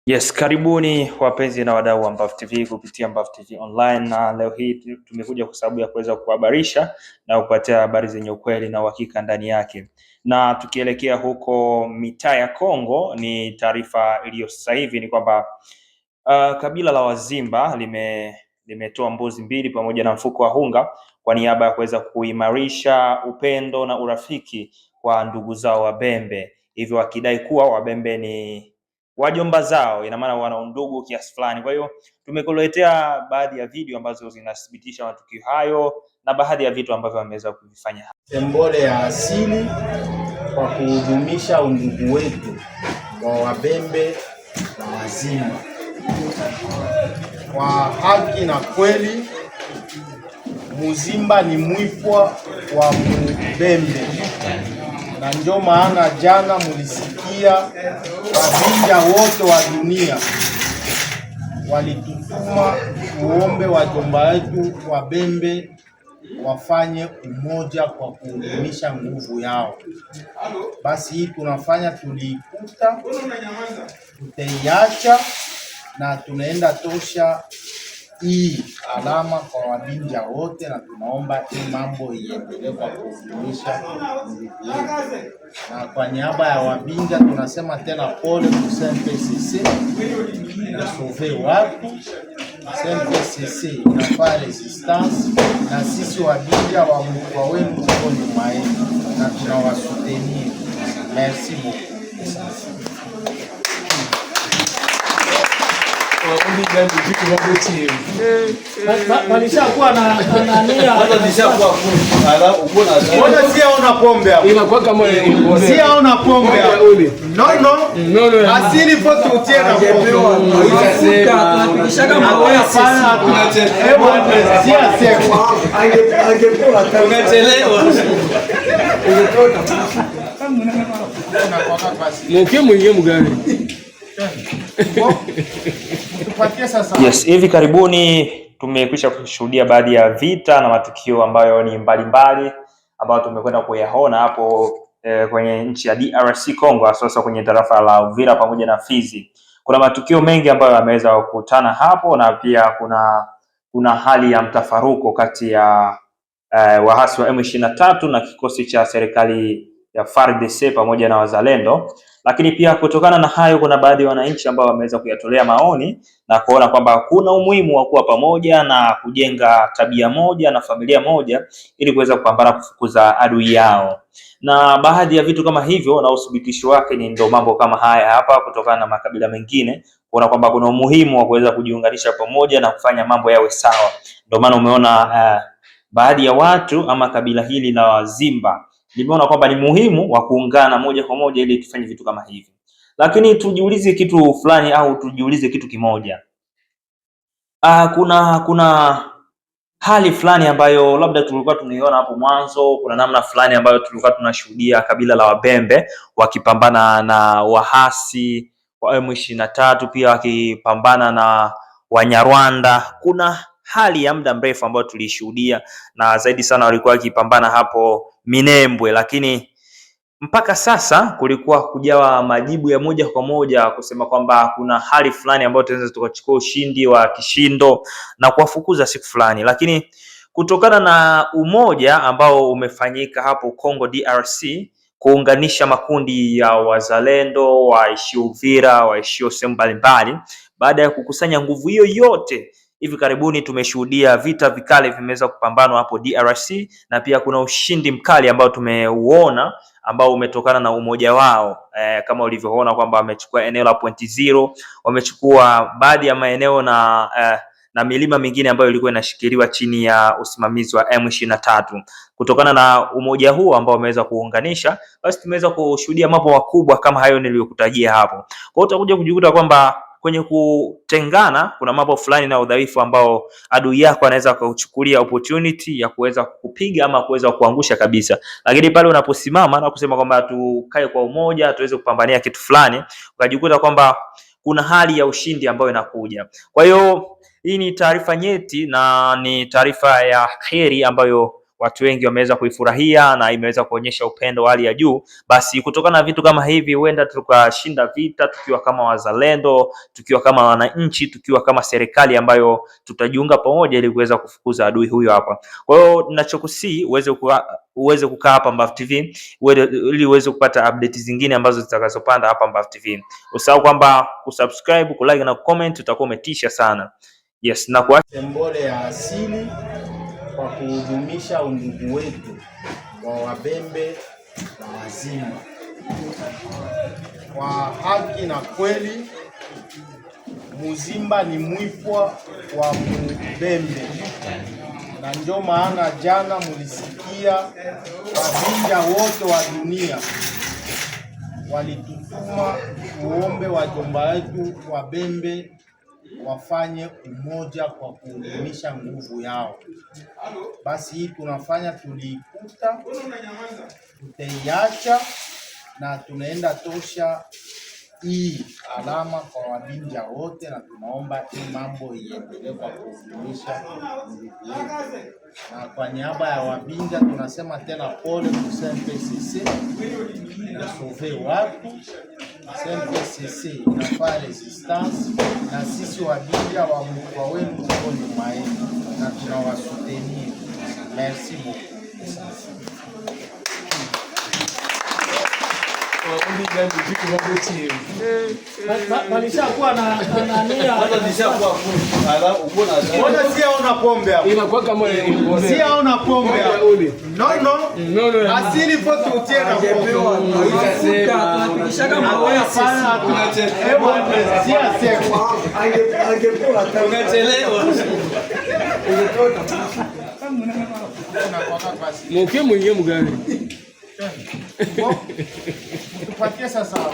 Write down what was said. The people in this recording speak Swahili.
Yes, karibuni wapenzi na wadau wa Mbavu TV kupitia Mbavu TV Online, na leo hii tumekuja kwa sababu ya kuweza kuhabarisha na kupatia habari zenye ukweli na uhakika ndani yake. Na tukielekea huko mitaa ya Kongo, ni taarifa iliyo sasa hivi ni kwamba kabila la Wazimba limetoa mbuzi mbili pamoja na mfuko wa unga kwa niaba ya kuweza kuimarisha upendo na urafiki kwa ndugu zao Wabembe, hivyo wakidai kuwa Wabembe ni wajomba zao, ina maana wana undugu kiasi fulani. Kwa hiyo tumekuletea baadhi ya video ambazo zinathibitisha matukio hayo na baadhi ya vitu ambavyo wameweza kuvifanya. Sembole ya asili kwa kuhudumisha undugu wetu wa Wabembe na Wazimba kwa haki na kweli. Muzimba ni mwipwa wa Mubembe, na ndio maana jana mulisikia Wabinja wote wa dunia walitutuma tuombe wajomba wetu Wabembe wafanye umoja kwa kuunganisha nguvu yao. Basi hii tunafanya, tuliikuta, tutaiacha na tunaenda tosha hii alama kwa Wabinja wote, na tunaomba hii mambo iendelee kwa kuunganisha nguvu yetu. Na kwa niaba ya Wabinja tunasema tena pole kwa CNPSC na sauve watu. CNPSC inafanya resistance na sisi Wabinja wa mkoa wenu tuko nyuma yenu na tunawasutenir. Merci beaucoup. Walishakuwa na nia. Mbona siaona pombe hapo? Inakuwa kama siaona pombe hapo. No. Asili foto utiena pombe. Tunapikishaga mawe sana tunachelewa. Angekuwa tumechelewa. Mke mwingie mgani? Yes, hivi karibuni tumekwisha kushuhudia baadhi ya vita na matukio ambayo ni mbalimbali ambayo tumekwenda kuyaona hapo kwenye nchi ya DRC Congo, hasa kwenye tarafa la Uvira pamoja na Fizi. Kuna matukio mengi ambayo yameweza kukutana hapo, na pia kuna hali ya mtafaruko kati ya waasi wa M23 na kikosi cha serikali ya FARDC pamoja na wazalendo. Lakini pia kutokana na hayo, kuna baadhi ya wananchi ambao wameweza kuyatolea maoni na kuona kwamba kuna umuhimu wa kuwa pamoja na kujenga tabia moja na familia moja ili kuweza kupambana kufukuza adui yao. Na baadhi ya vitu kama hivyo na uthibitisho wake ni ndio mambo kama haya hapa, kutokana na makabila mengine kuona kwamba kuna umuhimu wa kuweza kujiunganisha pamoja na kufanya mambo yawe sawa. Ndio maana umeona baadhi ya watu ama kabila hili la Wazimba nimeona kwamba ni muhimu wa kuungana moja kwa moja ili tufanye vitu kama hivi. Lakini tujiulize kitu fulani au tujiulize kitu kimoja. Kuna hali fulani ambayo labda tulikuwa tunaiona hapo mwanzo, kuna namna fulani ambayo tulikuwa tunashuhudia kabila la Wabembe wakipambana na wahasi wa M23, pia wakipambana na Wanyarwanda. Kuna hali ya muda mrefu ambayo tulishuhudia, na zaidi sana walikuwa wakipambana hapo Minembwe, lakini mpaka sasa kulikuwa kujawa majibu ya moja kwa moja kusema kwamba kuna hali fulani ambayo tunaweza tukachukua ushindi wa kishindo na kuwafukuza siku fulani. Lakini kutokana na umoja ambao umefanyika hapo Congo DRC, kuunganisha makundi ya wazalendo waishio Uvira, waishio sehemu mbalimbali, baada ya kukusanya nguvu hiyo yote, hivi karibuni tumeshuhudia vita vikali vimeweza kupambanwa hapo DRC, na pia kuna ushindi mkali ambao tumeuona ambao umetokana na umoja wao. Kama ulivyoona kwamba wamechukua eneo la Point Zero, wamechukua baadhi ya maeneo na milima mingine ambayo ilikuwa inashikiliwa chini ya usimamizi wa M23. Kutokana na umoja huu ambao wameweza kuunganisha, basi tumeweza kushuhudia mambo makubwa kama hayo niliyokutajia hapo. Kwa hiyo utakuja kujikuta kwamba kwenye kutengana kuna mambo fulani na udhaifu ambao adui yako anaweza kuchukulia opportunity ya kuweza kukupiga ama kuweza kuangusha kabisa. Lakini pale unaposimama na kusema kwamba tukae kwa umoja tuweze kupambania kitu fulani, ukajikuta kwamba kuna hali ya ushindi ambayo inakuja. Kwa hiyo hii ni taarifa nyeti na ni taarifa ya kheri ambayo watu wengi wameweza kuifurahia na imeweza kuonyesha upendo wa hali ya juu. Basi kutokana na vitu kama hivi, huenda tukashinda vita tukiwa kama wazalendo, tukiwa kama wananchi, tukiwa kama serikali ambayo tutajiunga pamoja ili kuweza kufukuza adui huyo hapa. Kwa hiyo ninachokusii uweze kukaa hapa Mbavu TV ili uweze kupata update zingine ambazo zitakazopanda hapa Mbavu TV. Usahau kwamba kusubscribe, kulike na comment, utakuwa umetisha sana. Yes, na kwa sembole ya asili kwa kuhudumisha undugu wetu wa Wabembe na Wazimba kwa haki na kweli. Muzimba ni mwipwa wa Mubembe, na ndio maana jana mulisikia Wabinja wote wa dunia walitutuma tuombe wajomba wetu Wabembe wafanye umoja kwa kudumisha nguvu yao. Basi hii tunafanya, tuliikuta, tutaiacha na tunaenda tosha hii alama kwa Wabinja wote, na tunaomba hii mambo iendelee kwa kudumisha nguvu yetu. Na kwa niaba ya Wabinja tunasema tena pole kwa CNPSC na sauve watu. CNPSC inafanya resistance na sisi Wabinja wa mkoa wenu tuko nyuma yenu na tunawasutenir. Merci beaucoup. Walishakuwa na nia. Mbona siaona pombe hapo? Inakuwa kama siaona pombe hapo. No. Asili pote utie na pombe. Tunapitisha kama wewe sana tunachelewa. Angepewa tunachelewa. Mke mwenyewe mgani? Tupatie sasa.